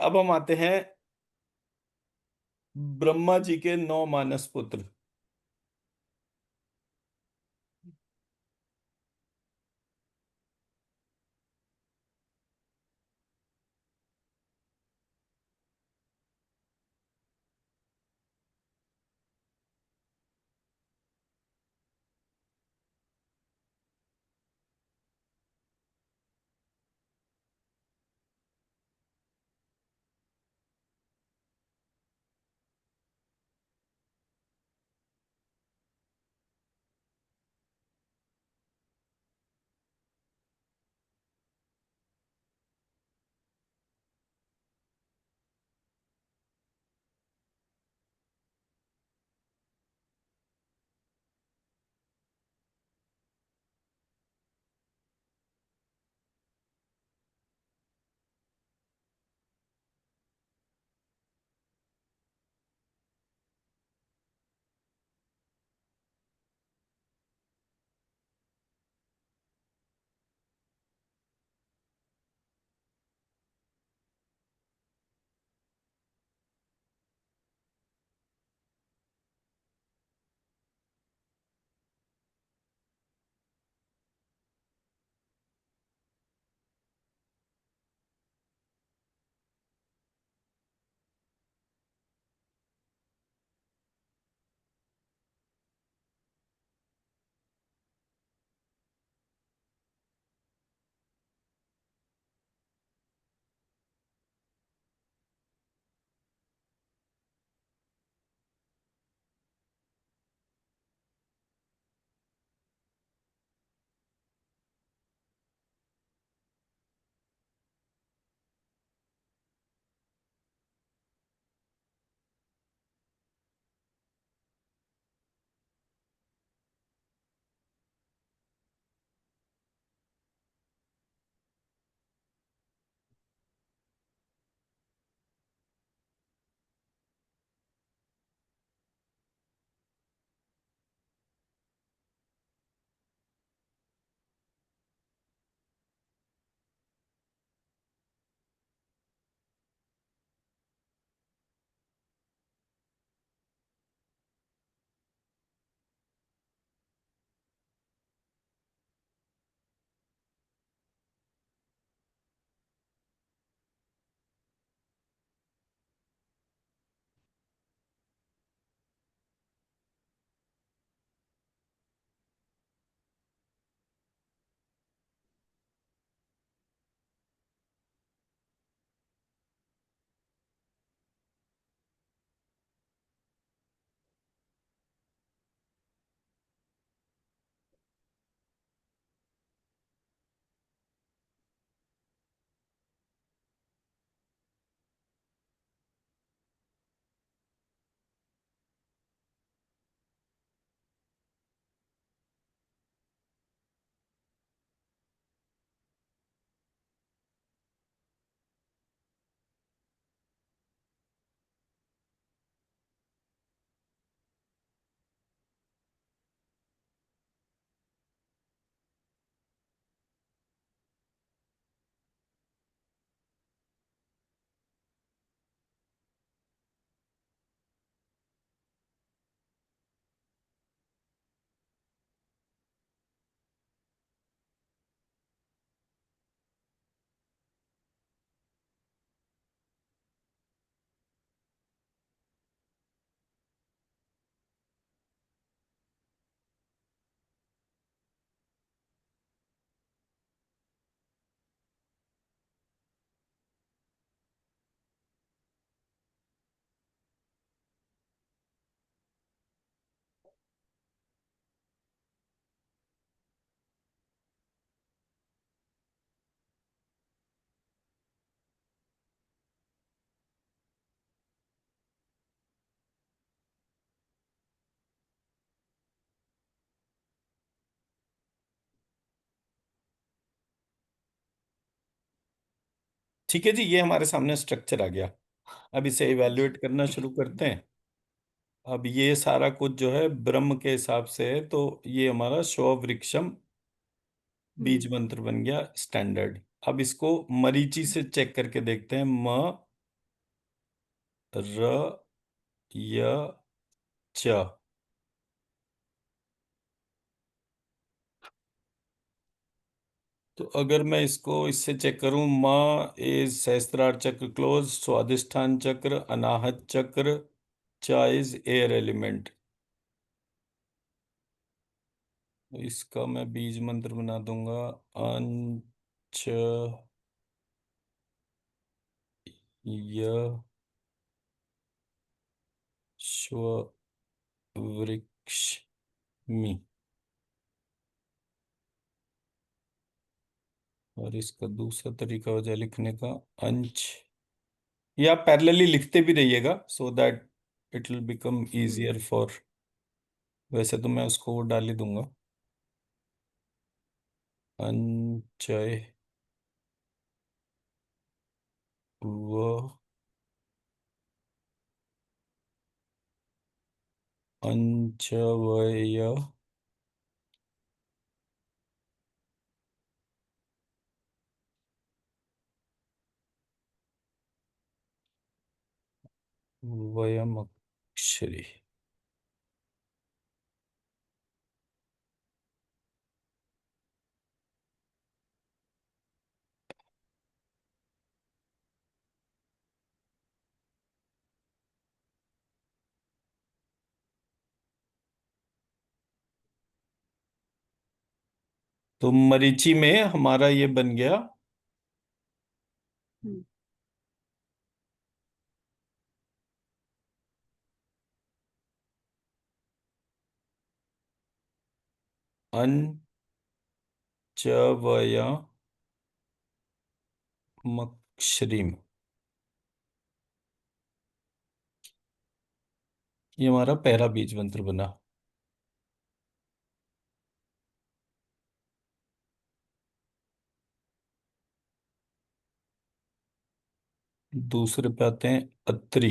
अब हम आते हैं ब्रह्मा जी के 9 मानस पुत्र। ठीक है जी, ये हमारे सामने स्ट्रक्चर आ गया। अब इसे इवेल्युएट करना शुरू करते हैं। अब ये सारा कुछ जो है ब्रह्म के हिसाब से है, तो ये हमारा शव वृक्षम बीज हम्म। मंत्र बन गया स्टैंडर्ड। अब इसको मरीचि से चेक करके देखते हैं। म र, य, च। तो अगर मैं इसको इससे चेक करूं, माँ इज सहस्त्रार चक्र क्लोज, स्वादिष्ठान चक्र, अनाहत चक्र, चा इज एयर एलिमेंट। इसका मैं बीज मंत्र बना दूंगा। अंच, य, श्व, वृक्ष, मी। और इसका दूसरा तरीका हो जाए लिखने का, अंश। ये आप पैरेलली लिखते भी रहिएगा so that it will become easier for. वैसे तो मैं उसको वो डाल ही दूंगा, अंचय, व, अंचवय, वयम अक्षरी। तो मरीचि में हमारा ये बन गया अंचवयमक्षरीम। ये हमारा पहला बीज मंत्र बना। दूसरे पे आते हैं अत्रि।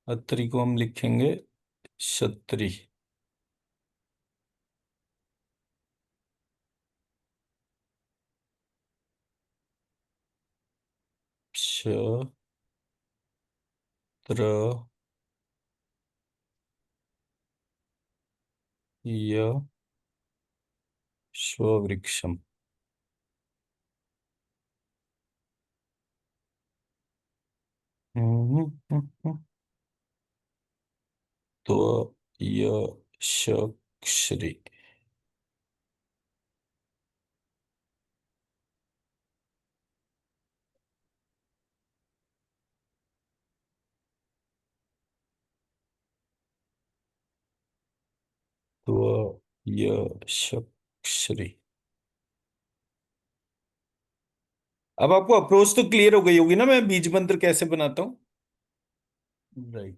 अत्रि को हम लिखेंगे क्षत्रि। क्षत्र, य, स्ववृक्षम। हम्म, हम्म, हम्म। तो य, श्री। तो य, श्री। अब आपको अप्रोच तो क्लियर हो गई होगी ना, मैं बीज मंत्र कैसे बनाता हूँ। राइट।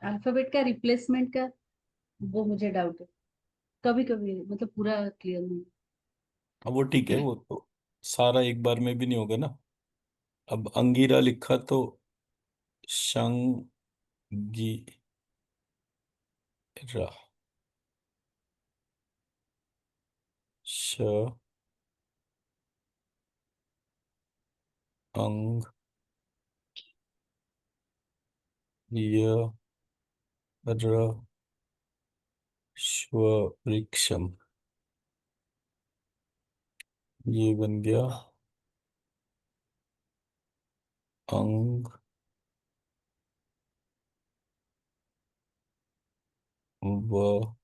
अल्फाबेट का रिप्लेसमेंट का, वो मुझे डाउट है। कभी कभी मतलब पूरा क्लियर नहीं। अब वो ठीक है, वो तो सारा एक बार में भी नहीं होगा ना। अब अंगीरा लिखा तो शंगी, रा, श, अंग, य, र, श्व, वृक्षम। ये बन गया अंग, व,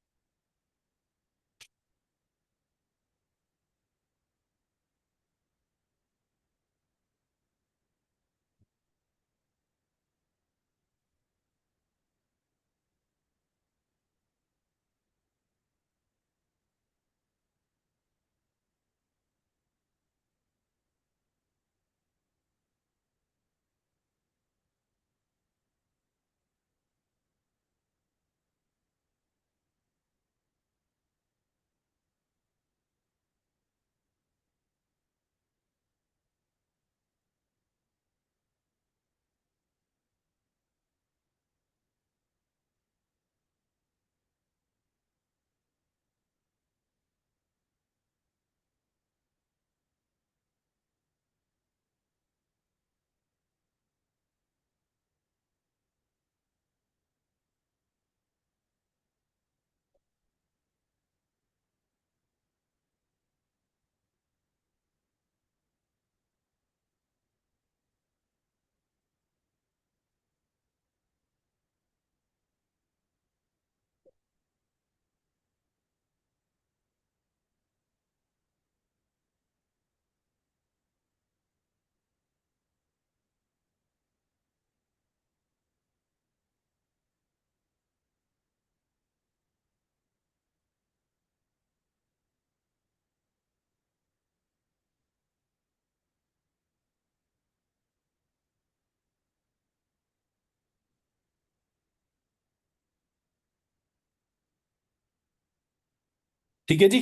ठीक है जी,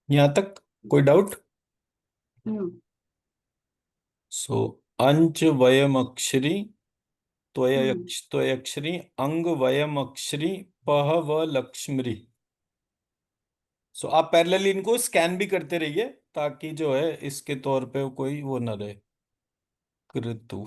यहां तक कोई डाउट? हम्म। सो अंच वयम अक्षरी, हम्म। त्वयक्षरी, अंग वयम अक्षरी, पह व लक्ष्मरी। सो आप पैरेलली इनको स्कैन भी करते रहिए, ताकि जो है इसके तौर पे कोई वो ना रहे, कृतु।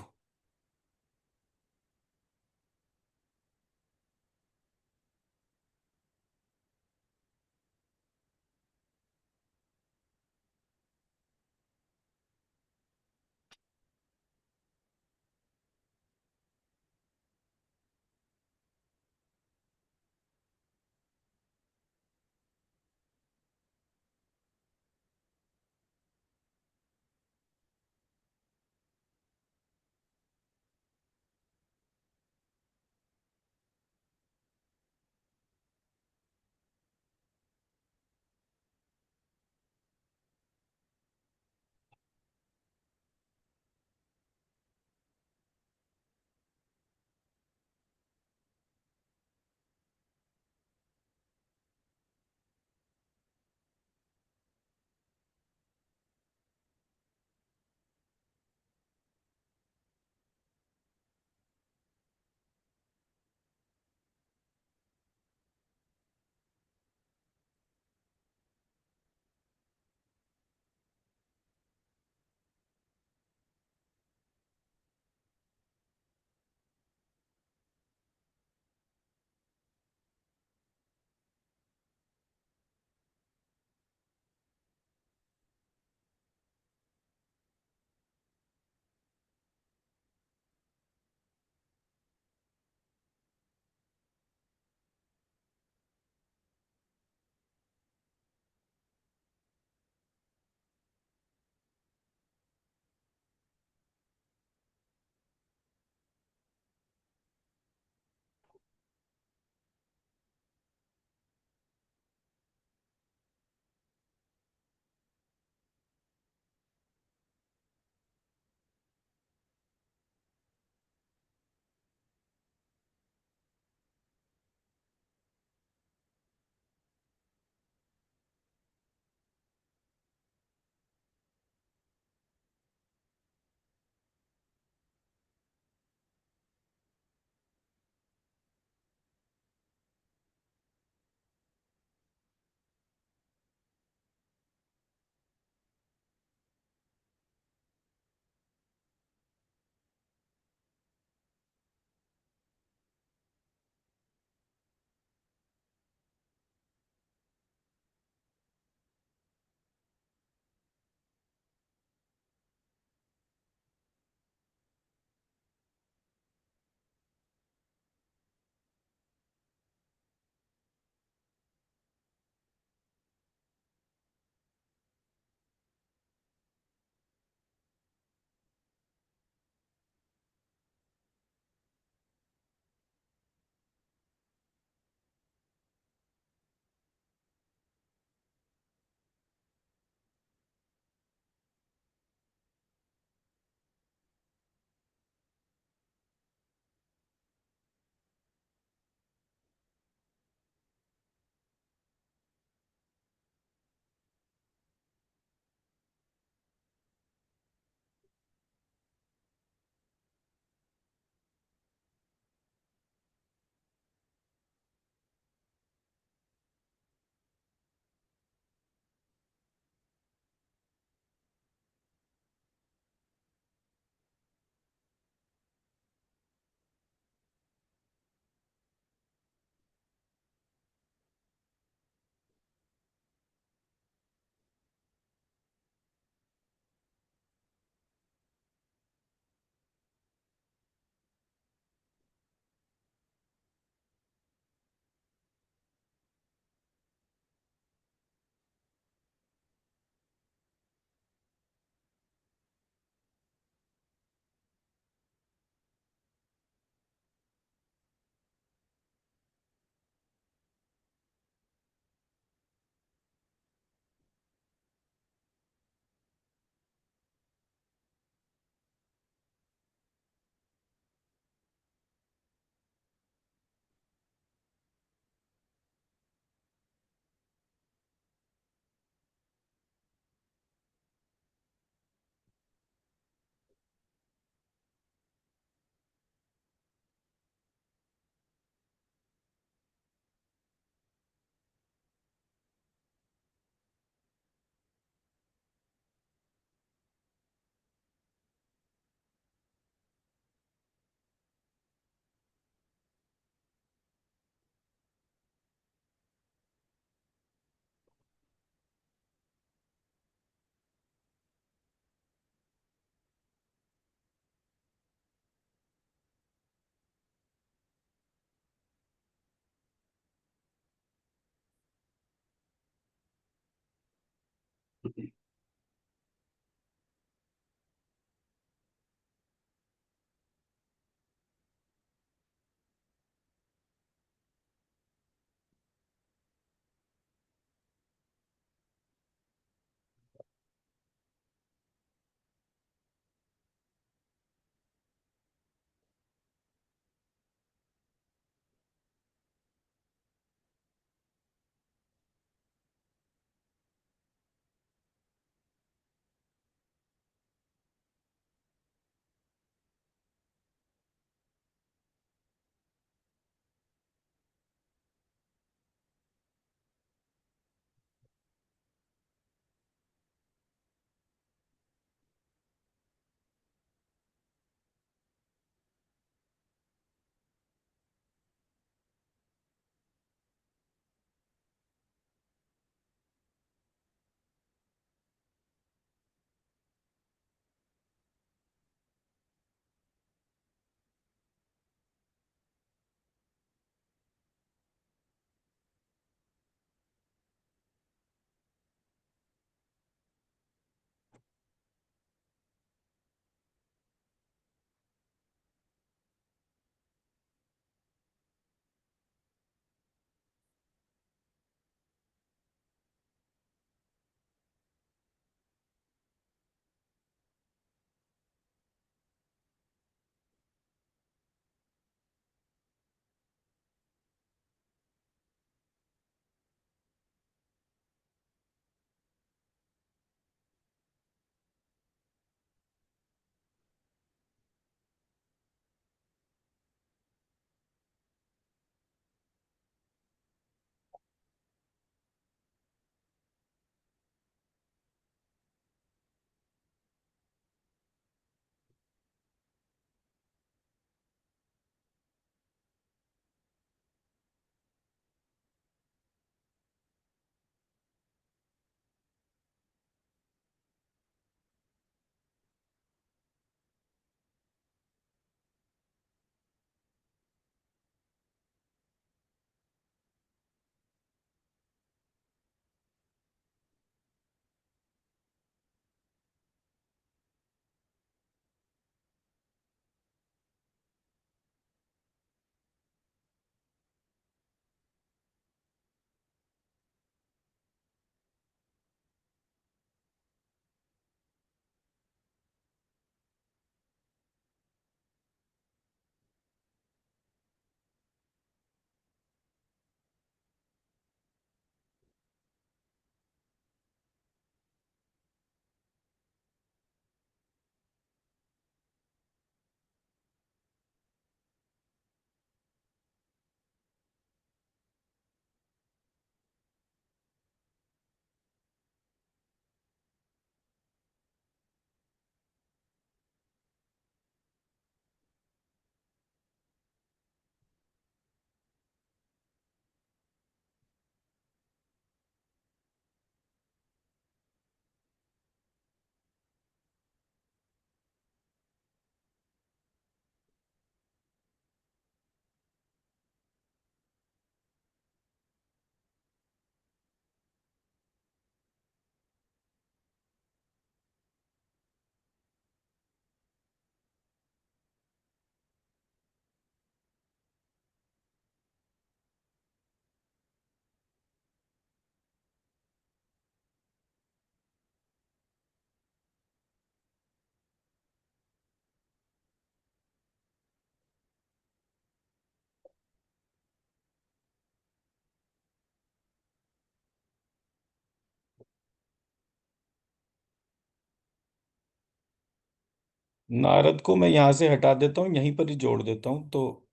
नारद को मैं यहाँ से हटा देता हूँ, यहीं पर ही जोड़ देता हूँ, तो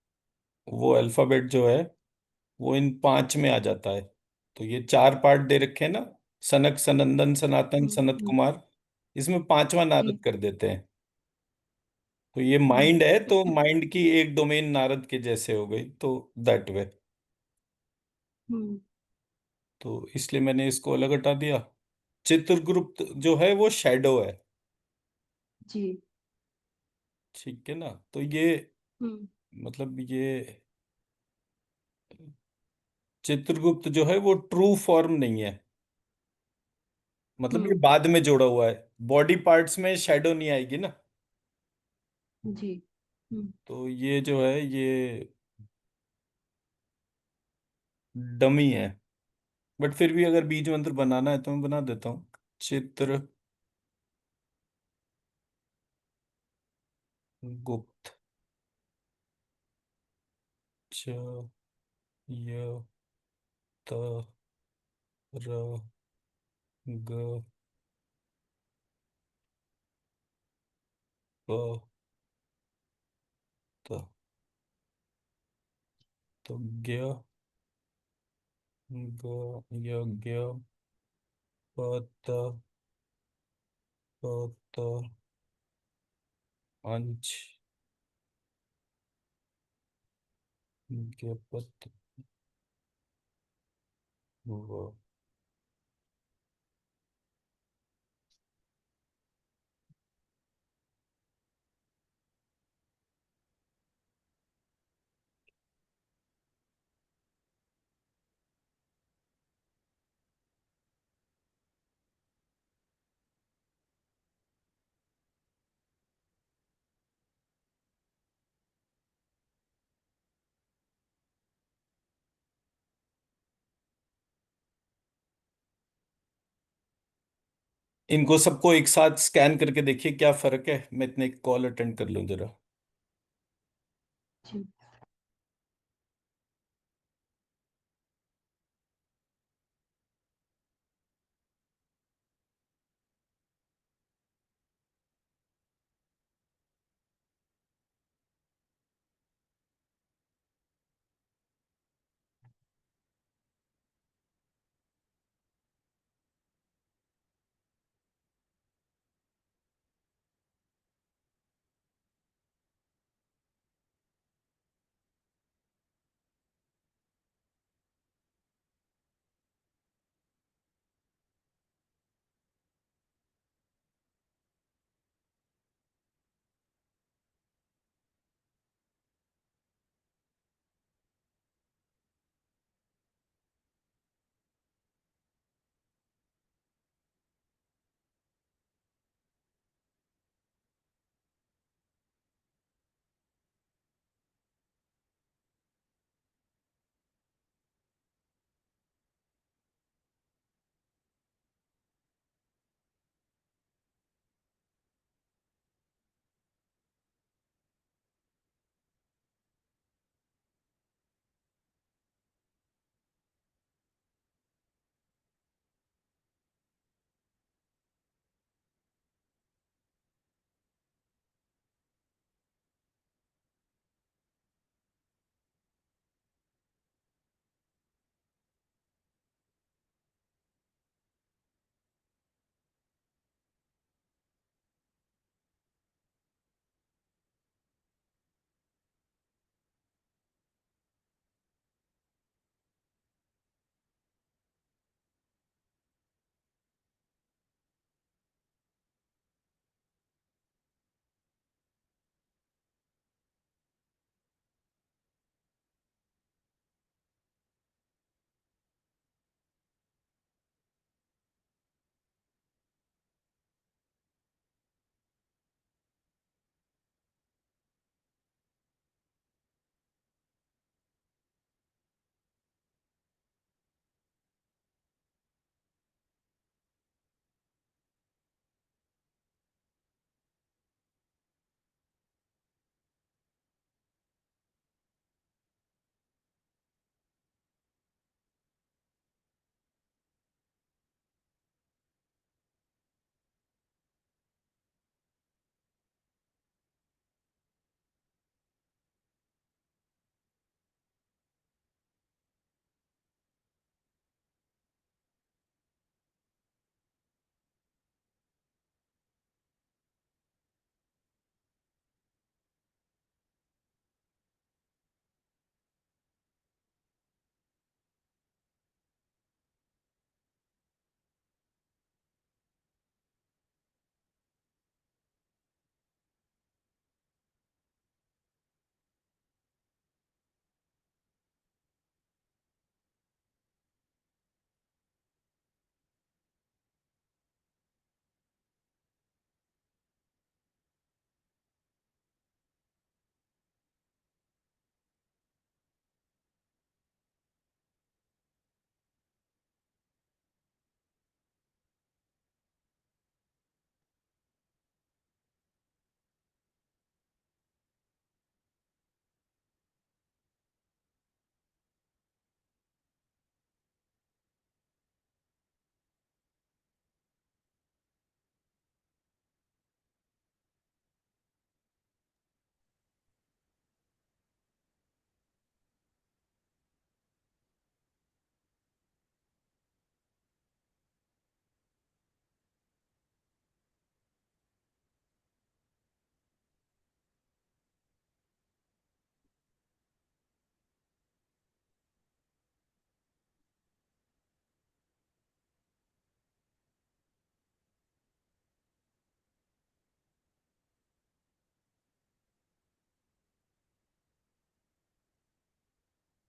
वो अल्फाबेट जो है वो इन 5 में आ जाता है। तो ये 4 पार्ट दे रखे हैं ना, सनक, सनंदन, सनातन, सनत हम्म। कुमार। इसमें पांचवा नारद हम्म। कर देते हैं। तो ये हम्म। माइंड है, तो माइंड की एक डोमेन नारद के जैसे हो गई, तो दैट वे। हम्म। तो इसलिए मैंने इसको अलग हटा दिया। चित्रगुप्त जो है वो शैडो है। जी। ठीक है ना? तो ये हम्म। मतलब ये चित्रगुप्त जो है वो ट्रू फॉर्म नहीं है। मतलब ये हम्म। बाद में जोड़ा हुआ है। बॉडी पार्ट्स में शैडो नहीं आएगी ना। जी। हम्म। तो ये जो है ये डमी है। बट फिर भी अगर बीज मंत्र बनाना है तो मैं बना देता हूँ। चित्र गुप्त, च, य, त, र, ग, प, त। तो ज्ञ, ग, यज्ञ, प, त, प, त, अंश, ज्ञपत, व। इनको सबको एक साथ स्कैन करके देखिए क्या फर्क है। मैं इतने कॉल अटेंड कर लूं जरा। जी।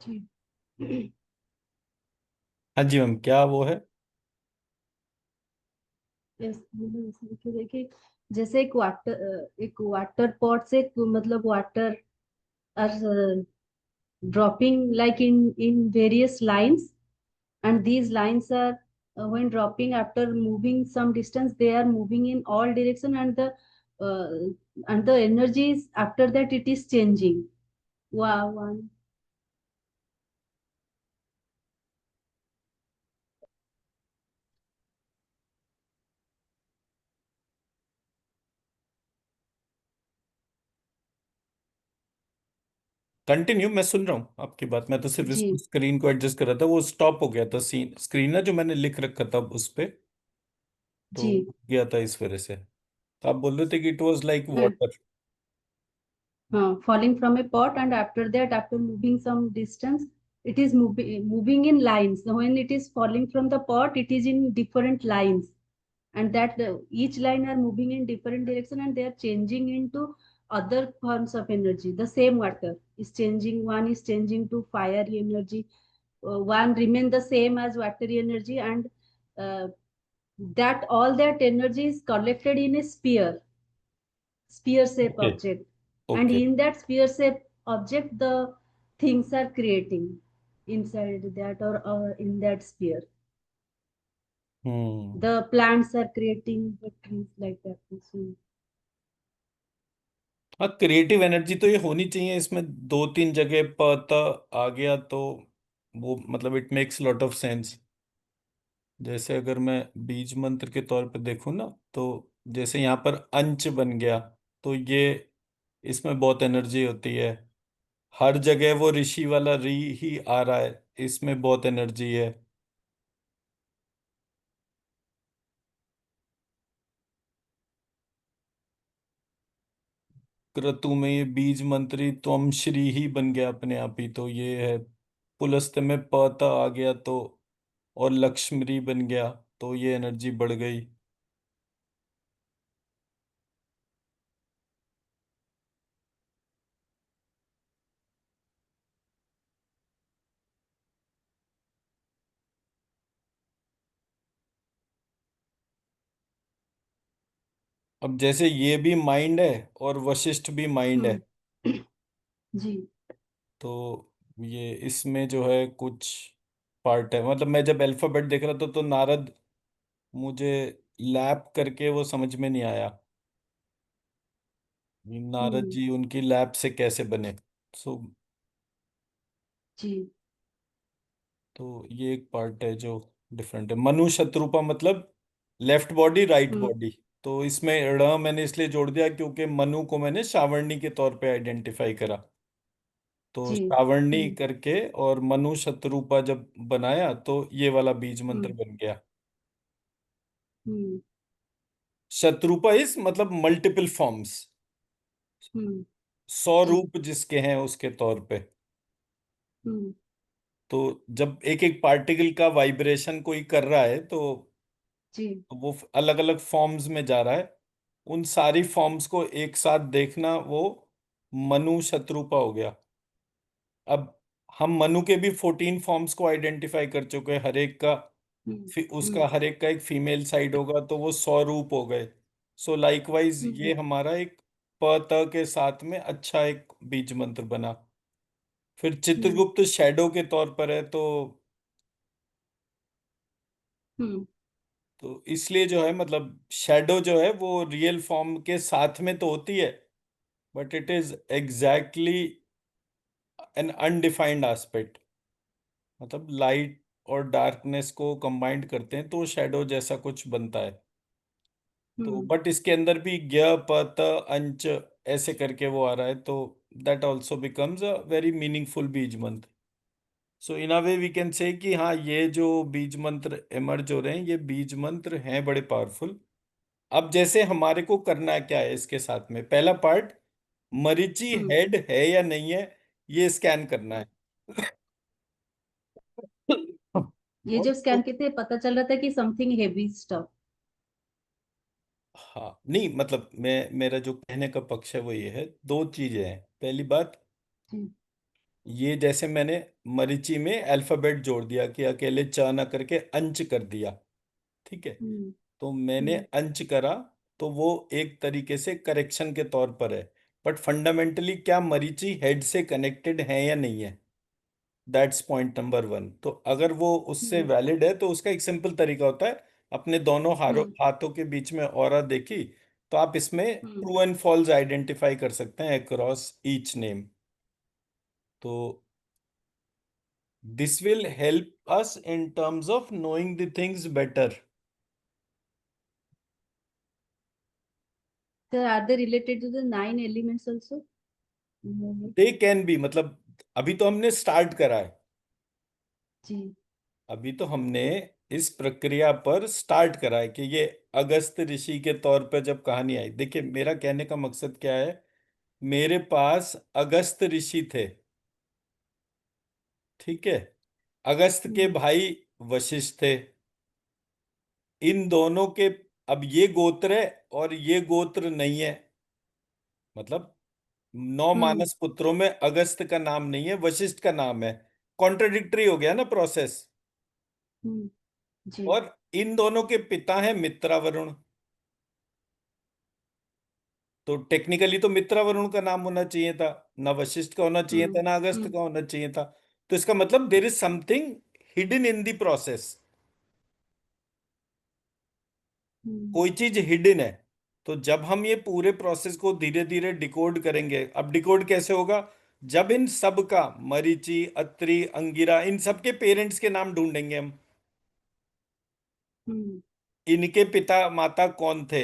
जी। हाँ जी मैम, क्या वो है? देखिए देखिए, जैसे एक वाटर पॉट से मतलब water are dropping like in various lines, and these lines are when dropping after moving some distance, they are moving in all direction, uh, and the energy is after that it is changing. Wow, one. Continue, मैं सुन रहा हूँ आपकी बात। मैं तो सिर्फ इस जी। Screen को एडजस्ट कर रहा था, वो स्टॉप हो गया था सीन, स्क्रीन ना जो मैंने लिख रखा था उस पे, तो जी। रुक गया था इस वजह से। तो आप बोल रहे थे कि it was like And water. falling from a pot, and after that, after moving some distance, it is moving in lines. When it is falling from the pot, it is in different lines, and that each line are moving in different direction, and they are changing into other forms of energy. The same water is changing, one is changing to fiery energy, one remain the same as watery energy, and uh, that all that energy is collected in a sphere shape okay. object, and okay. in that sphere shape object the things are creating inside that, or in that sphere hmm. the plants are creating the trees like that. So, हाँ, creative energy तो ये होनी चाहिए इसमें। दो तीन जगह पता आ गया तो वो मतलब it makes lot of sense. जैसे अगर मैं बीज मंत्र के तौर पे देखूँ ना, तो जैसे यहाँ पर अंच बन गया, तो ये इसमें बहुत एनर्जी होती है। हर जगह वो ऋषि वाला री ही आ रहा है, इसमें बहुत एनर्जी है। क्रतु में ये बीज मंत्री त्वम श्री ही बन गया अपने आप ही, तो ये है। पुलस्त्य में पता आ गया तो, और लक्ष्मी बन गया, तो ये एनर्जी बढ़ गई। अब जैसे ये भी माइंड है और वशिष्ठ भी माइंड है, हम्म। जी। तो ये इसमें जो है कुछ पार्ट है। मतलब मैं जब अल्फाबेट देख रहा था तो नारद मुझे लैप करके वो समझ में नहीं आया, नारद हम्म। जी उनकी लैप से कैसे बने। सो जी। तो ये एक पार्ट है जो डिफरेंट है। मनु शत्रुपा मतलब लेफ्ट बॉडी राइट हम्म। बॉडी। तो इसमें ड़ मैंने इसलिए जोड़ दिया क्योंकि मनु को मैंने श्रावणी के तौर पे आइडेंटिफाई करा। तो जी। श्रावणी हम्म। करके और मनु शत्रुपा जब बनाया तो ये वाला बीज मंत्र हम्म। बन गया। हम्म। शत्रुपा इज मतलब मल्टीपल फॉर्म्स, हम्म। 100 जी। रूप जिसके हैं उसके तौर पे। हम्म। तो जब एक एक पार्टिकल का वाइब्रेशन कोई कर रहा है तो जी। वो अलग अलग फॉर्म्स में जा रहा है। उन सारी फॉर्म्स को एक साथ देखना, वो मनु शत्रुपा हो गया। अब हम मनु के भी 14 फॉर्म्स को आइडेंटिफाई कर चुके हैं, हर एक का हम्म। उसका हम्म। हर एक का एक फीमेल साइड होगा, तो वो 100 रूप हो गए। सो लाइकवाइज ये हम्म। हमारा एक प त के साथ में अच्छा एक बीज मंत्र बना। फिर हम्म। चित्रगुप्त शैडो के तौर पर है, हम्म। तो इसलिए जो है मतलब शैडो जो है वो रियल फॉर्म के साथ में तो होती है, but it is exactly an undefined aspect. मतलब लाइट और डार्कनेस को कंबाइंड करते हैं तो शैडो जैसा कुछ बनता है। तो हम्म। बट इसके अंदर भी ज्ञ प त अंच ऐसे करके वो आ रहा है, तो that also becomes a very meaningful बीज मंत्र। सो इन अ वे वी कैन से कि हाँ, ये जो बीज मंत्र इमर्ज हो रहे हैं ये बीज मंत्र हैं बड़े पावरफुल। अब जैसे हमारे को करना क्या है इसके साथ में, पहला पार्ट मरीचि हम्म। हेड है या नहीं है, ये स्कैन करना है। ये और जब स्कैन किए थे पता चल रहा था कि समथिंग हेवी स्टफ। हाँ, नहीं मतलब मैं, मेरा जो कहने का पक्ष है वो ये है, दो चीजें हैं। पहली बात, जी। ये जैसे मैंने मरीची में अल्फाबेट जोड़ दिया कि अकेले च ना करके अंच कर दिया, ठीक है। हम्म तो मैंने हम्म अंच करा, तो वो एक तरीके से करेक्शन के तौर पर है। बट फंडामेंटली क्या मरीची हेड से कनेक्टेड है या नहीं है, दैट्स पॉइंट नंबर वन। तो अगर वो उससे हम्म वैलिड है तो उसका एक सिंपल तरीका होता है, अपने दोनों हम्म हाथों के बीच में ऑरा देखी, तो आप इसमें हम्म ट्रू एंड फॉल्स आइडेंटिफाई कर सकते हैं अक्रॉस ईच नेम। तो this will help us in terms of knowing the things better. Sir, are they related to the nine elements also? Mhm. They can be, मतलब अभी तो हमने start करा है, जी अभी तो हमने इस प्रक्रिया पर स्टार्ट करा है कि ये अगस्त ऋषि के तौर पर जब कहानी आई, देखिए मेरा कहने का मकसद क्या है। मेरे पास अगस्त ऋषि थे, ठीक है। अगस्त के हम्म भाई वशिष्ठ थे। इन दोनों के, अब ये गोत्र है और ये गोत्र नहीं है, मतलब नौ हम्म मानस पुत्रों में अगस्त का नाम नहीं है, वशिष्ठ का नाम है। कॉन्ट्रडिक्टरी हो गया ना प्रोसेस। हम्म जी और इन दोनों के पिता हैं मित्रा वरुण, तो टेक्निकली तो मित्रा वरुण का नाम होना चाहिए था, ना वशिष्ठ का होना चाहिए हम्म था, ना अगस्त हम्म का होना चाहिए था। तो इसका मतलब there is something hidden in the process, hmm कोई चीज हिडन है। तो जब हम ये पूरे प्रोसेस को धीरे धीरे डिकोड करेंगे, अब डिकोड कैसे होगा, जब इन सब का, मरीचि, अत्रि, अंगिरा, इन सब के पेरेंट्स के नाम ढूंढेंगे हम, हम्म इनके पिता माता कौन थे।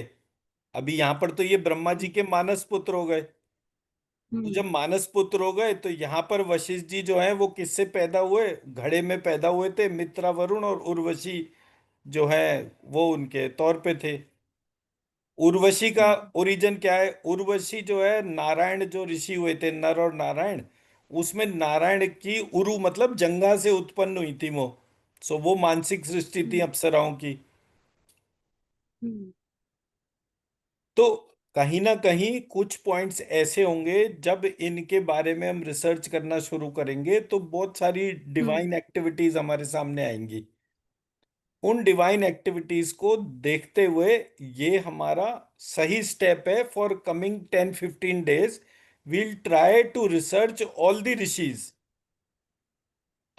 अभी यहां पर तो ये ब्रह्मा जी हम्म के मानस पुत्र हो गए। तो हम्म जब मानस पुत्र हो गए तो यहाँ पर वशिष्ठ जी जो हैं वो किससे पैदा हुए, घड़े में पैदा हुए थे, मित्रा वरुण और उर्वशी जो है वो उनके तौर पे थे। उर्वशी का हम्म ओरिजिन क्या है, उर्वशी जो है नारायण जो ऋषि हुए थे, नर और नारायण, उसमें नारायण की उरु मतलब जंगा से उत्पन्न हुई थी वो। सो वो मानसिक सृष्टि थी हम्म अप्सराओं की। हम्म तो कहीं ना कहीं कुछ पॉइंट्स ऐसे होंगे, जब इनके बारे में हम रिसर्च करना शुरू करेंगे तो बहुत सारी हम्म डिवाइन एक्टिविटीज हमारे सामने आएंगी। उन डिवाइन एक्टिविटीज को देखते हुए ये हमारा सही स्टेप है for coming 10-15 days. We'll try to research all the rishis.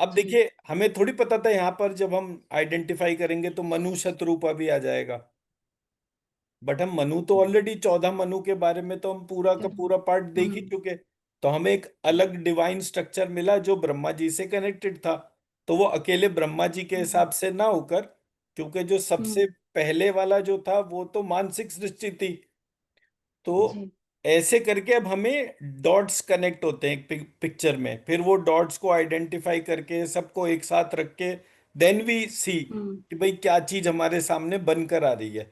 अब जी देखिए हमें थोड़ी पता था यहाँ पर जब हम आइडेंटिफाई करेंगे तो मनु शतरूपा भी आ जाएगा, बट हम मनु तो हम्म ऑलरेडी 14 मनु के बारे में तो हम पूरा का चलो पूरा पार्ट देख ही हम्म चुके। तो हमें एक अलग डिवाइन स्ट्रक्चर मिला जो ब्रह्मा जी से कनेक्टेड था। तो वो अकेले ब्रह्मा जी के हम्म हिसाब से ना होकर, क्योंकि जो सबसे हम्म पहले वाला जो था वो तो मानसिक सृष्टि थी। तो जी ऐसे करके अब हमें डॉट्स कनेक्ट होते हैं एक पिक्चर में, फिर वो डॉट्स को आइडेंटिफाई करके सबको एक साथ रख के देन वी सी हम्म कि भाई क्या चीज हमारे सामने बनकर आ रही है।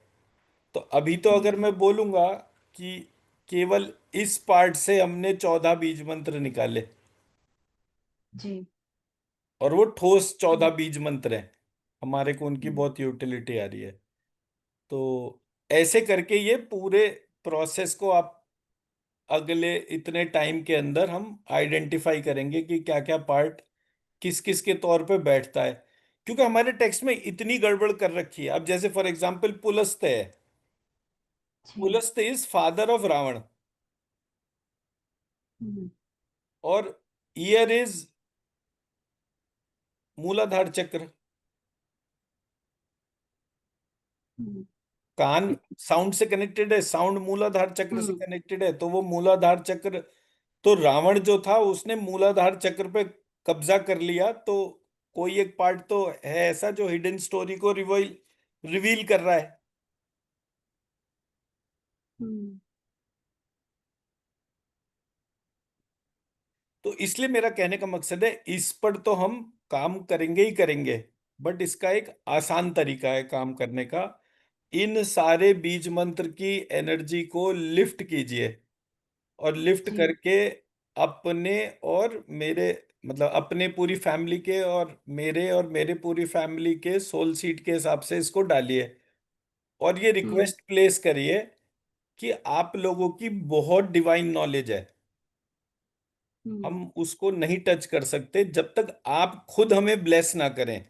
तो अभी तो अगर हम्म मैं बोलूंगा कि केवल इस पार्ट से हमने 14 बीज मंत्र निकाले, जी और वो ठोस चौदह हम्म बीज मंत्र हैं, हमारे को उनकी हम्म बहुत यूटिलिटी आ रही है। तो ऐसे करके ये पूरे प्रोसेस को आप अगले इतने टाइम के अंदर हम आइडेंटिफाई करेंगे कि क्या क्या पार्ट किस किस के तौर पे बैठता है। क्योंकि हमारे टेक्स्ट में इतनी गड़बड़ कर रखी है। अब जैसे फॉर एग्जांपल पुलस्त्य है, जी Pulastya is father of Ravan, hmm और ear is Muladhara chakra. Hmm कान साउंड से कनेक्टेड है, साउंड मूलाधार चक्र से हम्म कनेक्टेड है, तो वो मूलाधार चक्र, तो रावण जो था उसने मूलाधार चक्र पे कब्जा कर लिया। तो कोई एक पार्ट तो है ऐसा जो हिडन स्टोरी को रिवील रिवील कर रहा है। हम्म तो इसलिए मेरा कहने का मकसद है इस पर तो हम काम करेंगे ही करेंगे, बट इसका एक आसान तरीका है काम करने का। इन सारे बीज मंत्र की एनर्जी को लिफ्ट कीजिए, और लिफ्ट जी करके अपने और मेरे, मतलब अपने पूरी फैमिली के और मेरे पूरी फैमिली के सोल सीड के हिसाब से इसको डालिए। और ये हम्म रिक्वेस्ट प्लेस करिए कि आप लोगों की बहुत डिवाइन नॉलेज है, हम्म हम उसको नहीं टच कर सकते जब तक आप खुद हमें ब्लेस ना करें।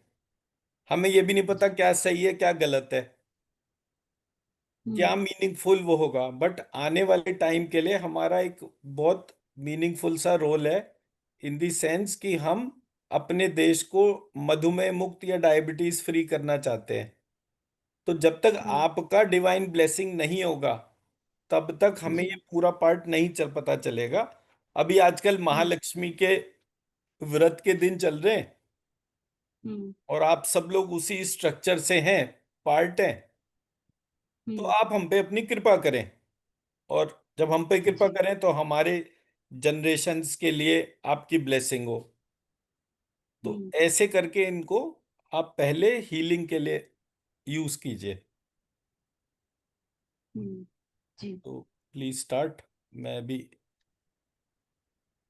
हमें ये भी नहीं पता क्या सही है क्या गलत है, क्या हम्म मीनिंगफुल वो होगा। बट आने वाले टाइम के लिए हमारा एक बहुत मीनिंगफुल सा रोल है, इन द सेंस कि हम अपने देश को मधुमेह मुक्त या डायबिटीज फ्री करना चाहते हैं। तो जब तक हम्म आपका डिवाइन ब्लेसिंग नहीं होगा तब तक हमें जी ये पूरा पार्ट नहीं चल पता चलेगा। अभी आजकल हम्म महालक्ष्मी के व्रत के दिन चल रहे हैं हम्म और आप सब लोग उसी स्ट्रक्चर से हैं, पार्ट हैं। तो हम्म आप हम पे अपनी कृपा करें, और जब हम पे कृपा जी करें तो हमारे जनरेशन्स के लिए आपकी ब्लेसिंग हो। तो हम्म ऐसे करके इनको आप पहले हीलिंग के लिए यूज कीजिए। हम्म जी तो प्लीज स्टार्ट। मैं भी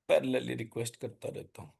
पैरेलली रिक्वेस्ट करता रहता हूँ।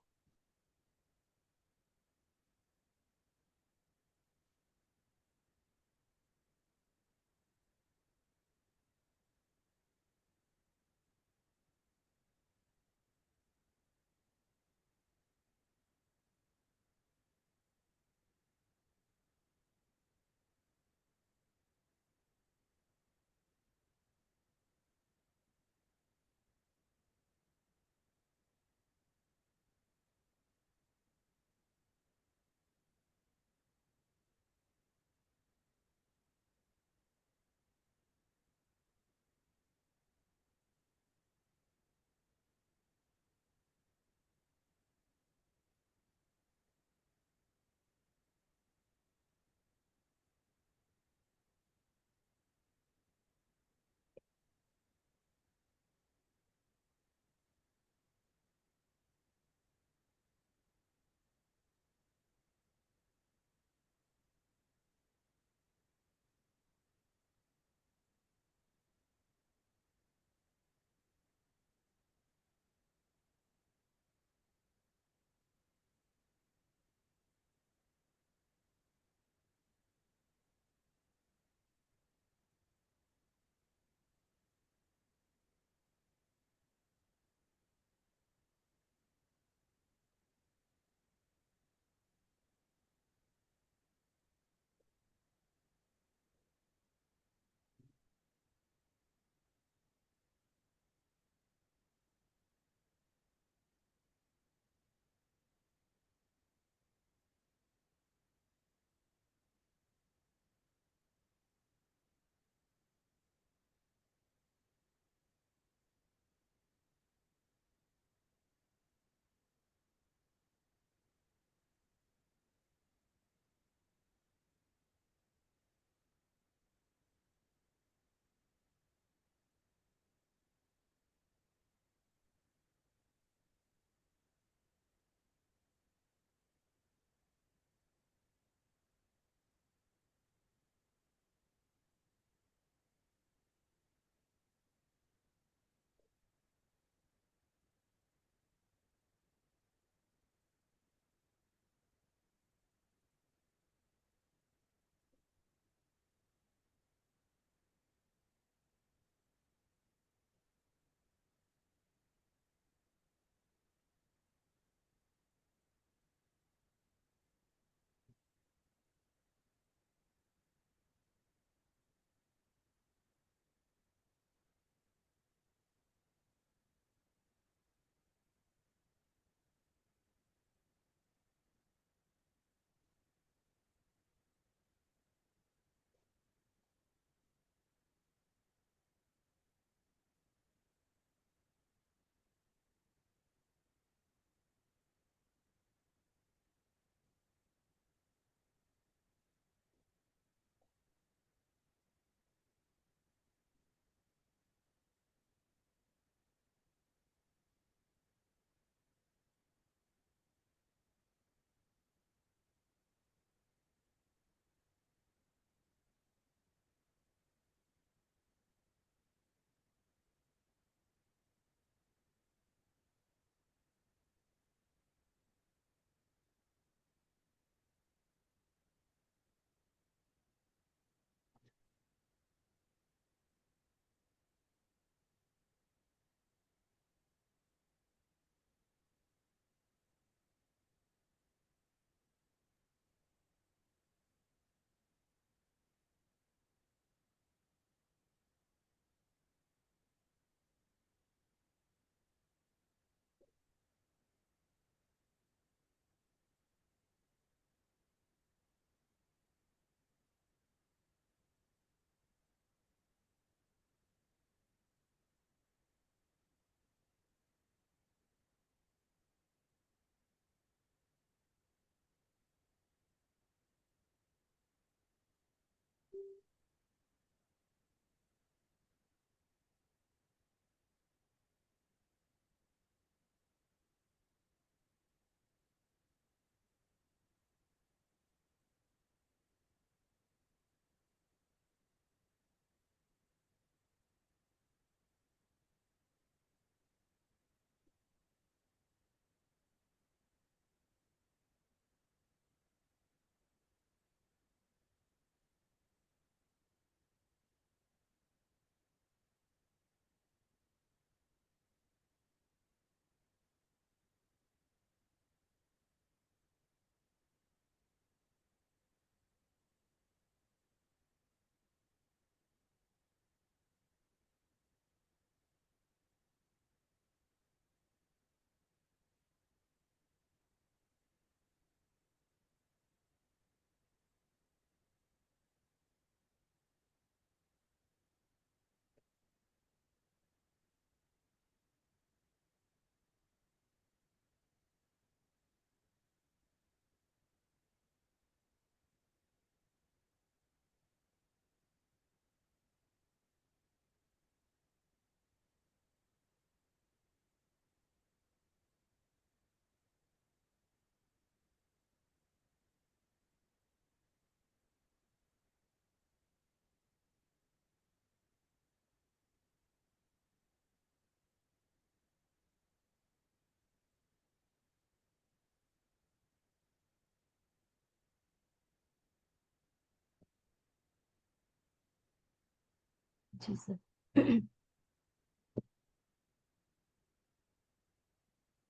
जी सर।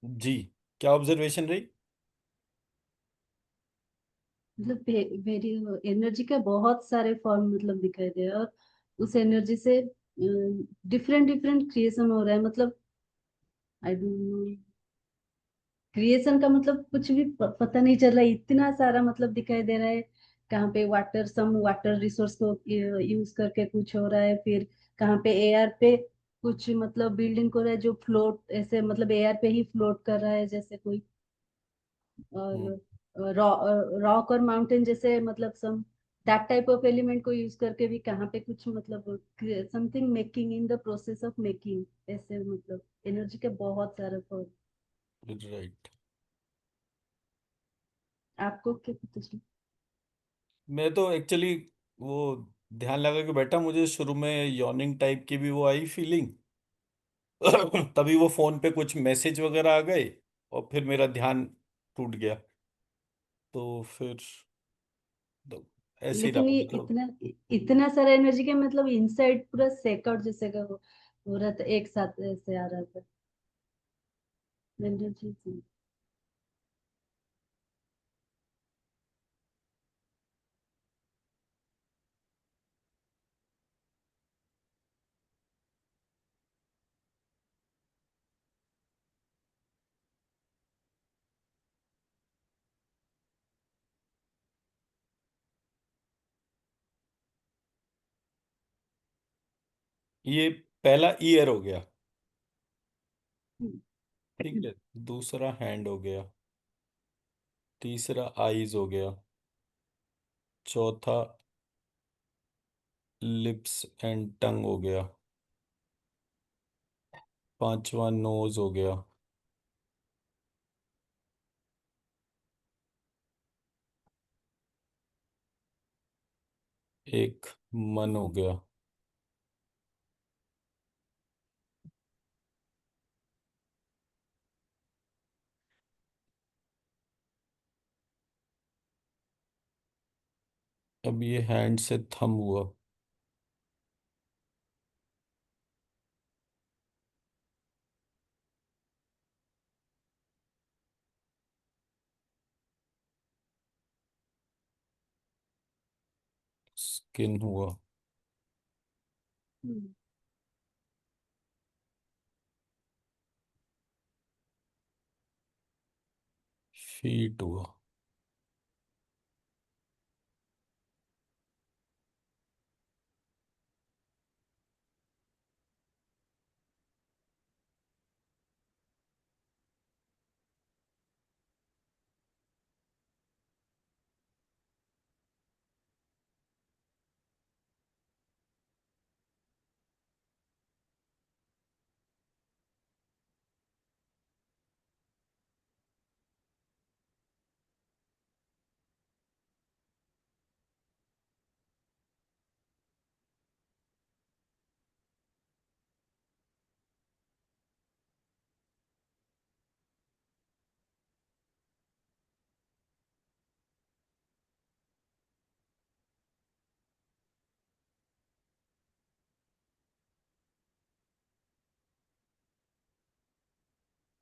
जी, क्या ऑब्जर्वेशन रही? मतलब वेरी एनर्जी के बहुत सारे फॉर्म मतलब दिखाई दे रहे हैं, और उस एनर्जी से डिफरेंट डिफरेंट क्रिएशन हो रहा है, मतलब आई डोंट नो, क्रिएशन का मतलब कुछ भी पता नहीं चल रहा है, इतना सारा मतलब दिखाई दे रहा है। कहाँ पे वाटर, सम वाटर रिसोर्स को यूज करके कुछ हो रहा है, फिर कहाँ पे एयर पे कुछ मतलब बिल्डिंग को रहा है जो फ्लोट ऐसे मतलब एयर पे ही फ्लोट कर रहा है जैसे कोई, हम्म, और रॉक और माउंटेन जैसे मतलब सम दैट टाइप ऑफ एलिमेंट को यूज करके भी कहाँ पे कुछ मतलब something making in the process of making, ऐसे मतलब एनर्जी के बहुत सारे form। राइट। आपको क्या पता चला? मैं तो एक्चुअली वो ध्यान लगा के बैठा, मुझे शुरू में यॉर्निंग टाइप की भी वो आई फीलिंग। तभी वो फोन पे कुछ मैसेज वगैरह आ गए और फिर मेरा ध्यान टूट गया। तो फिर तो ऐसे ही लेकिन रहा ये मतलब। इतना इतना सारा एनर्जी के मतलब इनसाइड पूरा सेकआउट जैसे का हो रहा था, एक साथ ऐसे आ रहा था एनर्जी से। ये पहला ईयर हो गया। हम्म, ठीक है, दूसरा हैंड हो गया, तीसरा आईज हो गया, चौथा लिप्स एंड टंग हो गया, पांचवा नोज हो गया, एक मन हो गया। अब ये हैंड से थंब हुआ, स्किन हुआ, हम्म, फीट हुआ।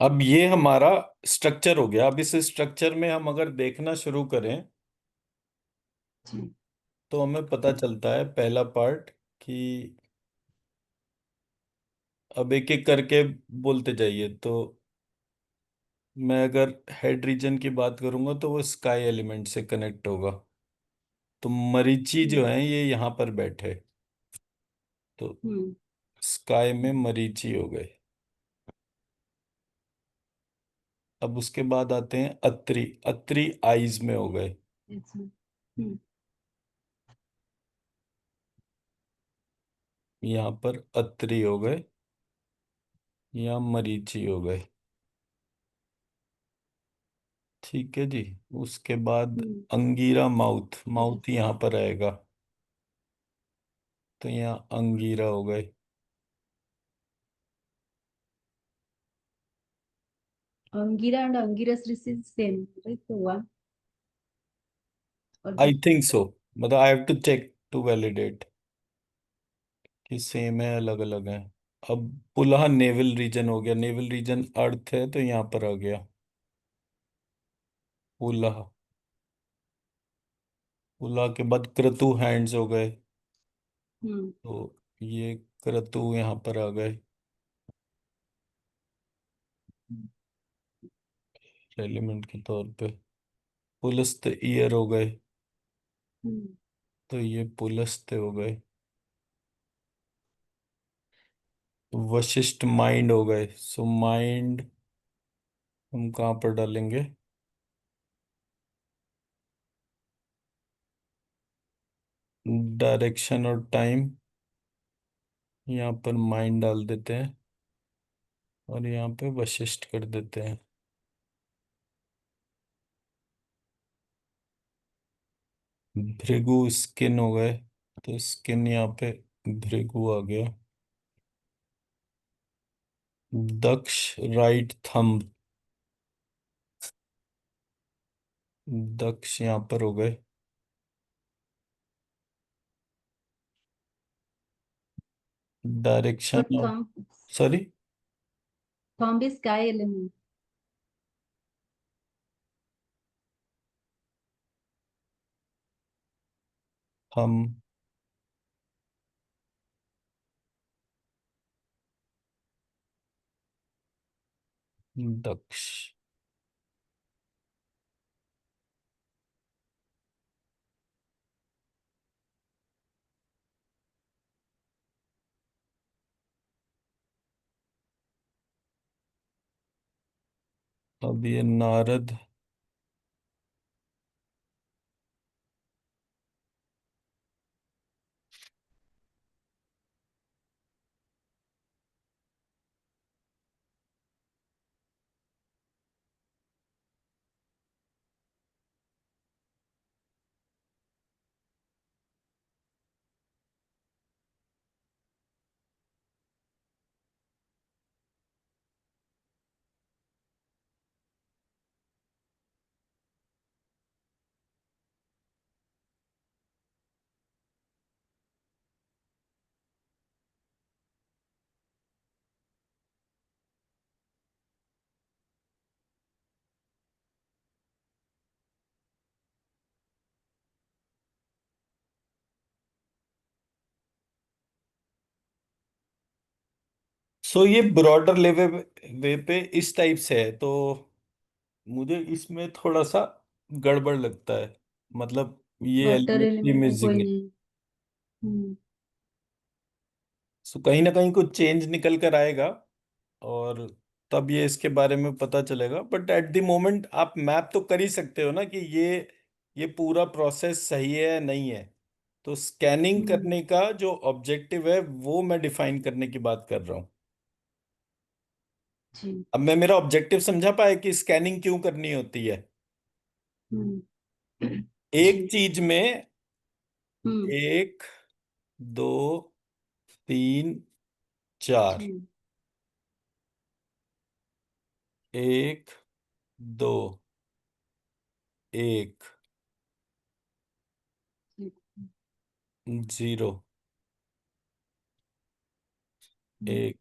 अब ये हमारा स्ट्रक्चर हो गया। अब इस स्ट्रक्चर में हम अगर देखना शुरू करें जी। तो हमें पता चलता है पहला पार्ट कि अब एक एक करके बोलते जाइए। तो मैं अगर हेड रीजन की बात करूंगा तो वो स्काई एलिमेंट से कनेक्ट होगा। तो मरीची जो हम्म, है ये यहाँ पर बैठे, तो हम्म, स्काई में मरीची हो गए। अब उसके बाद आते हैं अत्रि। अत्रि आईज में हो गए। अच्छा, हम्म, यहाँ पर अत्रि हो गए, यहाँ मरीची हो गए। ठीक है जी। उसके बाद हम्म, अंगीरा माउथ, जी माउथ सर। यहाँ पर आएगा, तो यहाँ अंगीरा हो गए। Angira and Angiras is same, right? तो वन और आई डिफरेंट। थिंक सो, मतलब I have to check to validate. कि सेम है अलग अलग है? अब पुलह नेवल रीजन हो गया, नेवल रीजन अर्थ है तो यहाँ पर आ गया पुलह। पुलह के बाद क्रतु हैंड्स हो गए, हम्म तो ये क्रतु यहाँ पर आ गए एलिमेंट के तौर पे। पुलस्त ईयर हो गए, हम्म तो ये पुलस्त हो गए। वशिष्ठ माइंड हो गए, सो माइंड हम कहाँ पर डालेंगे? डायरेक्शन और टाइम, यहाँ पर माइंड डाल देते हैं और यहाँ पे वशिष्ठ कर देते हैं। भृगु स्किन हो गए, तो स्किन यहाँ पे भृगु आ गया। दक्ष राइट थंब, दक्ष यहाँ पर हो गए। So डायरेक्शन और thumb, sorry, thumb is sky element. हम दक्ष। अब ये नारद, सो ये ब्रॉडर लेवल वे पे इस टाइप से है, तो मुझे इसमें थोड़ा सा गड़बड़ लगता है। मतलब ये वाटर एलिमेंट्री एलिमेंट में में कोई नहीं। हम्म सो कहीं ना कहीं कुछ चेंज निकल कर आएगा, और तब ये इसके बारे में पता चलेगा। बट एट द मोमेंट आप मैप तो कर ही सकते हो ना कि ये पूरा प्रोसेस सही है या नहीं है। तो स्कैनिंग हम्म करने का जो ऑब्जेक्टिव है वो मैं डिफाइन करने की बात कर रहा हूँ। जी। अब मैं मेरा ऑब्जेक्टिव समझा पाया कि स्कैनिंग क्यों करनी होती है। हम्म एक जी। चीज में हम्म एक, दो, तीन, चार, जी एक, दो, एक, जी। जीरो, हम्म एक,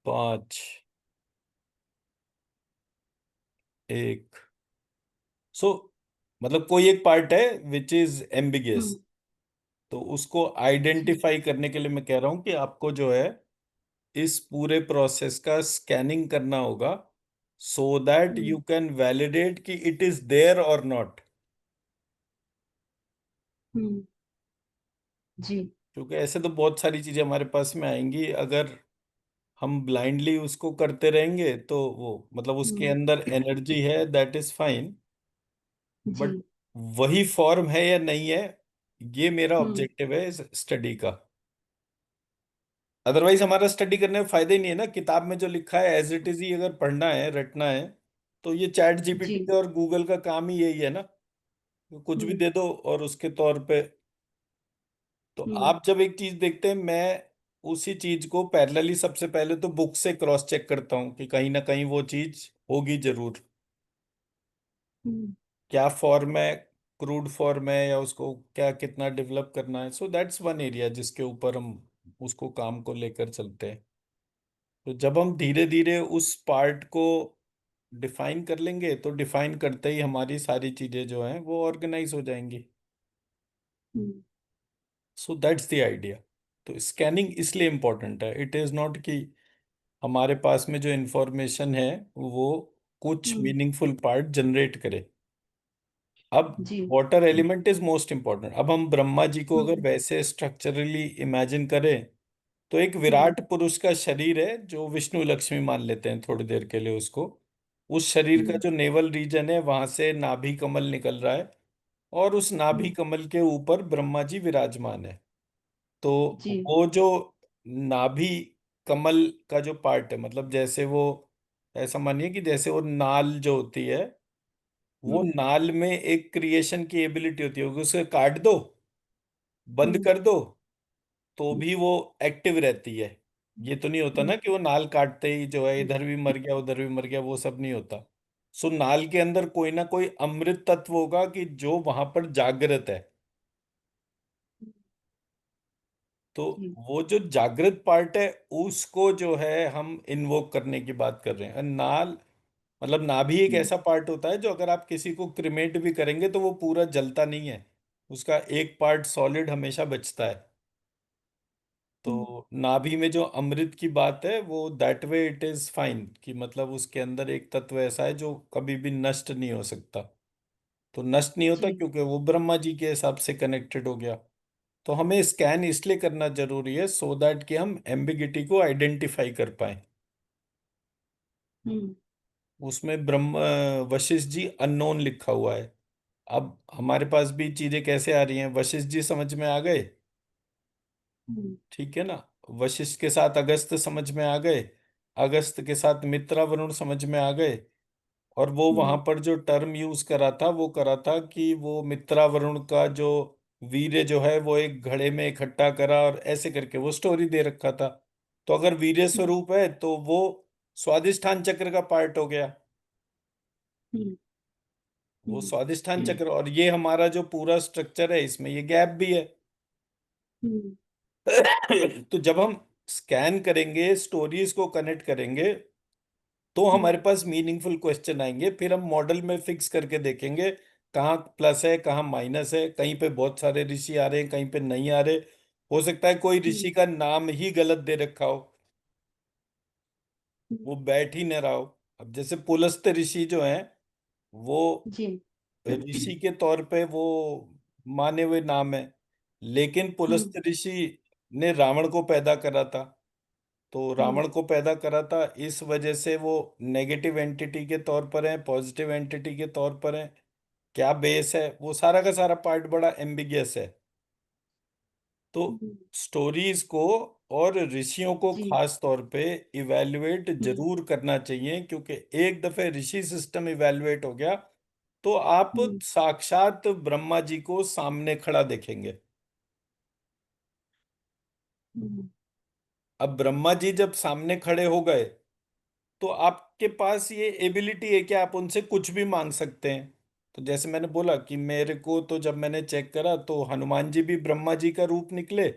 पांच, एक। सो मतलब कोई एक पार्ट है विच इज एम्बिगियस, हम्म तो उसको जी। आइडेंटिफाई करने के लिए मैं कह रहा हूं कि आपको जो है इस पूरे प्रोसेस का स्कैनिंग करना होगा, so that hmm you can validate कि इट इज देयर और नॉट। हम्म जी। क्योंकि ऐसे तो बहुत सारी चीजें हमारे पास में आएंगी, अगर हम ब्लाइंडली उसको करते रहेंगे तो वो मतलब उसके हम्म अंदर एनर्जी है, दैट इज फाइन। बट जी। वही फॉर्म है या नहीं है, ये मेरा हम्म ऑब्जेक्टिव है इस स्टडी का। अदरवाइज हमारा स्टडी करने में फायदा ही नहीं है ना। किताब में जो लिखा है एज इट इज ही अगर पढ़ना है, रटना है, तो ये चैट जी। जीपीटी और गूगल का काम ही यही है ना। कुछ भी हम्म दे दो और उसके तौर पे। तो हम्म आप जब एक चीज देखते हैं, मैं उसी चीज को पैरेलली सबसे पहले तो बुक से क्रॉस चेक करता हूँ कि कहीं ना कहीं वो चीज होगी जरूर। हम्म क्या फॉर्म है, क्रूड फॉर्म है या उसको क्या कितना डेवलप करना है, सो दैट्स वन एरिया जिसके ऊपर हम उसको काम को लेकर चलते हैं। तो जब हम धीरे धीरे उस पार्ट को डिफाइन कर लेंगे तो डिफाइन करते ही हमारी सारी चीजें जो हैं वो ऑर्गेनाइज हो जाएंगी। हम्म, सो दैट्स द आइडिया। तो स्कैनिंग इसलिए इम्पोर्टेंट है, इट इज नॉट कि हमारे पास में जो इंफॉर्मेशन है वो कुछ हम्म, मीनिंगफुल पार्ट जनरेट करे। अब जी। Water element is most important. अब हम ब्रह्मा जी को अगर हम्म, वैसे स्ट्रक्चरली इमेजिन करें तो एक हम्म, विराट पुरुष का शरीर है जो विष्णु लक्ष्मी मान लेते हैं थोड़ी देर के लिए उसको। उस शरीर का हम्म, जो नेवल रीजन है वहां से नाभि कमल निकल रहा है, और उस नाभि हम्म, कमल के ऊपर ब्रह्मा जी विराजमान है। तो जी। वो जो नाभि कमल का जो पार्ट है, मतलब जैसे वो, ऐसा मानिए कि जैसे वो नाल जो होती है, वो हम्म, नाल में एक क्रिएशन की एबिलिटी होती है, उसे काट दो, बंद हम्म, कर दो, तो हम्म, भी वो एक्टिव रहती है। ये तो नहीं होता हम्म, ना कि वो नाल काटते ही जो है इधर भी मर गया उधर भी मर गया, वो सब नहीं होता। सो नाल के अंदर कोई ना कोई अमृत तत्व होगा कि जो वहां पर जागृत है। तो जी। वो जो जागृत पार्ट है उसको जो है हम इन्वोक करने की बात कर रहे हैं। और नाल मतलब नाभि एक हम्म, ऐसा पार्ट होता है जो अगर आप किसी को क्रिमेट भी करेंगे तो वो पूरा जलता नहीं है, उसका एक पार्ट सॉलिड हमेशा बचता है। हम्म, तो नाभि में जो अमृत की बात है वो that way it is fine, कि मतलब उसके अंदर एक तत्व ऐसा है जो कभी भी नष्ट नहीं हो सकता। तो नष्ट नहीं होता जी। क्योंकि वो ब्रह्मा जी के हिसाब से कनेक्टेड हो गया। तो हमें स्कैन इसलिए करना जरूरी है सो दैट कि हम एम्बिगिटी को आइडेंटिफाई कर पाए। हम्म, उसमें ब्रह्म वशिष्ठ जी अननोन लिखा हुआ है। अब हमारे पास भी चीजें कैसे आ रही हैं, वशिष्ठ जी समझ में आ गए, हम्म, ठीक है ना। वशिष्ठ के साथ अगस्त समझ में आ गए, अगस्त के साथ मित्रा वरुण समझ में आ गए। और वो वहां हम्म, पर जो टर्म यूज करा था वो करा था कि वो मित्रा वरुण का जो वीर्य जो है वो एक घड़े में इकट्ठा करा, और ऐसे करके वो स्टोरी दे रखा था। तो अगर वीर्य हम्म, स्वरूप है तो वो स्वादिष्ठान चक्र का पार्ट हो गया। हम्म, वो हम्म, स्वादिष्ठान चक्र, और ये हमारा जो पूरा स्ट्रक्चर है इसमें ये गैप भी है। हम्म, तो जब हम स्कैन करेंगे, स्टोरीज को कनेक्ट करेंगे, तो हमारे हम्म, पास मीनिंगफुल क्वेश्चन आएंगे। फिर हम मॉडल में फिक्स करके देखेंगे कहाँ प्लस है कहाँ माइनस है, कहीं पे बहुत सारे ऋषि आ रहे हैं कहीं पे नहीं आ रहे। हो सकता है कोई ऋषि हम्म, का नाम ही गलत दे रखा हो, हम्म, वो बैठ ही न रहा हो। अब जैसे पुलस्त ऋषि जो हैं वो जी। ऋषि के तौर पे वो माने हुए नाम है, लेकिन हम्म, पुलस्त ऋषि ने रावण को पैदा करा था। तो हम्म, रावण को पैदा करा था इस वजह से वो नेगेटिव एंटिटी के तौर पर है, पॉजिटिव एंटिटी के तौर पर है, क्या बेस है, वो सारा का सारा पार्ट बड़ा एम्बिगियस है। तो हम्म, स्टोरीज को और ऋषियों को जी। खास तौर पे इवैल्यूएट हम्म, जरूर करना चाहिए, क्योंकि एक दफे ऋषि सिस्टम इवैल्यूएट हो गया तो आप हम्म, साक्षात ब्रह्मा जी को सामने खड़ा देखेंगे। हम्म, अब ब्रह्मा जी जब सामने खड़े हो गए तो आपके पास ये एबिलिटी है कि आप उनसे कुछ भी मांग सकते हैं। तो जैसे मैंने बोला कि मेरे को तो जब मैंने चेक करा तो हनुमान जी भी ब्रह्मा जी का रूप निकले,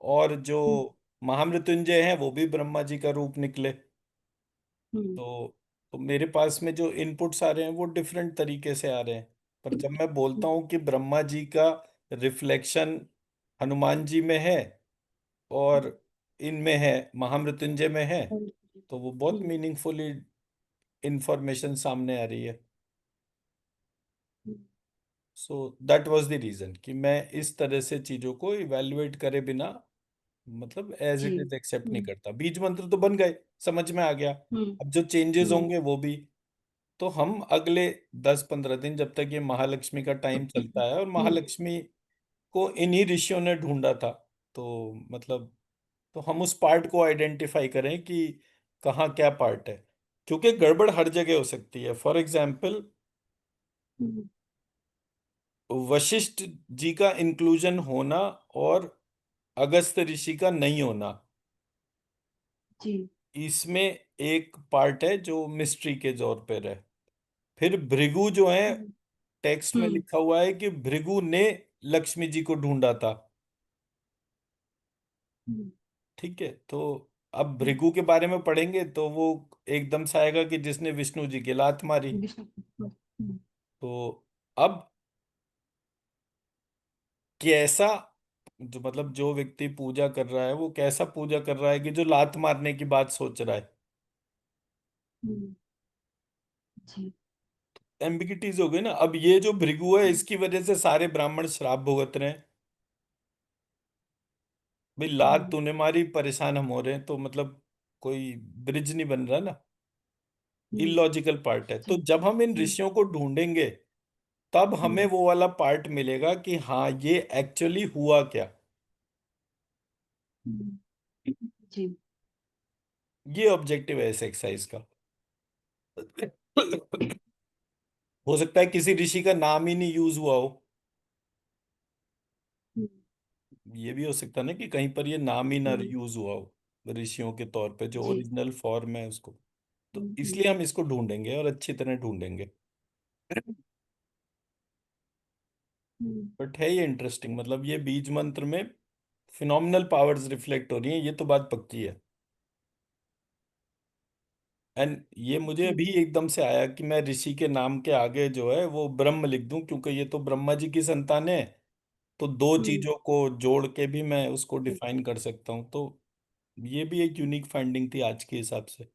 और जो हम्म, महामृत्युंजय हैं वो भी ब्रह्मा जी का रूप निकले। हम्म, तो मेरे पास में जो इनपुट्स आ रहे हैं वो डिफरेंट तरीके से आ रहे हैं। पर जब मैं बोलता हूँ कि ब्रह्मा जी का रिफ्लेक्शन हनुमान जी में है और इनमें है, महामृत्युंजय में है, हम्म, तो वो बहुत हम्म, मीनिंगफुली इंफॉर्मेशन सामने आ रही है। Hmm, so that was the reason कि मैं इस तरह से चीजों को इवैल्यूएट करे बिना, मतलब एज जी। इट इज एक्सेप्ट नहीं हम्म, करता। बीज मंत्र तो बन गए, समझ में आ गया। हम्म, अब जो चेंजेस हम्म, होंगे वो भी, तो हम अगले 10-15 दिन जब तक ये महालक्ष्मी का टाइम चलता है, और हम्म, महालक्ष्मी को इन्हीं ऋषियों ने ढूंढा था, तो मतलब तो हम उस पार्ट को आइडेंटिफाई करें कि कहाँ क्या पार्ट है। क्योंकि गड़बड़ हर जगह हो सकती है। फॉर एग्जाम्पल, हम्म, वशिष्ठ जी का इंक्लूजन होना और अगस्त ऋषि का नहीं होना, जी। इसमें एक पार्ट है जो मिस्ट्री के तौर पर है। फिर भृगु जो है हम्म, टेक्स्ट में हम्म लिखा हुआ है कि भृगु ने लक्ष्मी जी को ढूंढा था। हम्म ठीक है, तो अब हम्म, भृगु के बारे में पढ़ेंगे तो वो एकदम से आएगा कि जिसने विष्णु जी की लात मारी। विष्णु तो अब कैसा, जो मतलब जो व्यक्ति पूजा कर रहा है वो कैसा पूजा कर रहा है कि जो लात मारने की बात सोच रहा है। हम्म, जी एम्बिगिटीज हो गई ना। अब ये जो भृगु है हम्म इसकी वजह से सारे ब्राह्मण श्राप भुगत रहे हैं। भाई लात हम्म, तूने मारी, परेशान हम हो रहे हैं, तो मतलब कोई ब्रिज नहीं बन रहा ना। हम्म, इलॉजिकल पार्ट है। तो जी जब हम इन हम्म ऋषियों को ढूंढेंगे तब हमें हम्म वो वाला पार्ट मिलेगा कि हाँ ये एक्चुअली हुआ क्या। हम्म, जी ये ऑब्जेक्टिव है इस एक्सरसाइज का। हो सकता है किसी ऋषि का नाम ही नहीं यूज हुआ हो। हम्म ये भी हो सकता है ना कि कहीं पर ये नाम ही ना हम्म, यूज हुआ हो ऋषियों के तौर पे, जो जी ओरिजिनल फॉर्म है उसको। तो हम्म इसलिए हम इसको ढूंढेंगे और अच्छी तरह ढूंढेंगे। हम्म बट है ये इंटरेस्टिंग, मतलब ये बीज मंत्र में फिनोमिनल पावर्स रिफ्लेक्ट हो रही हैं, ये तो बात पक्की है। एंड ये मुझे जी अभी एकदम से आया कि मैं ऋषि के नाम के आगे जो है वो ब्रह्म लिख दूं, क्योंकि ये तो ब्रह्मा जी की संतान है। तो दो हम्म चीजों को जोड़ के भी मैं उसको जी डिफाइन कर सकता हूँ। तो ये भी एक यूनिक फाइंडिंग थी आज के हिसाब से।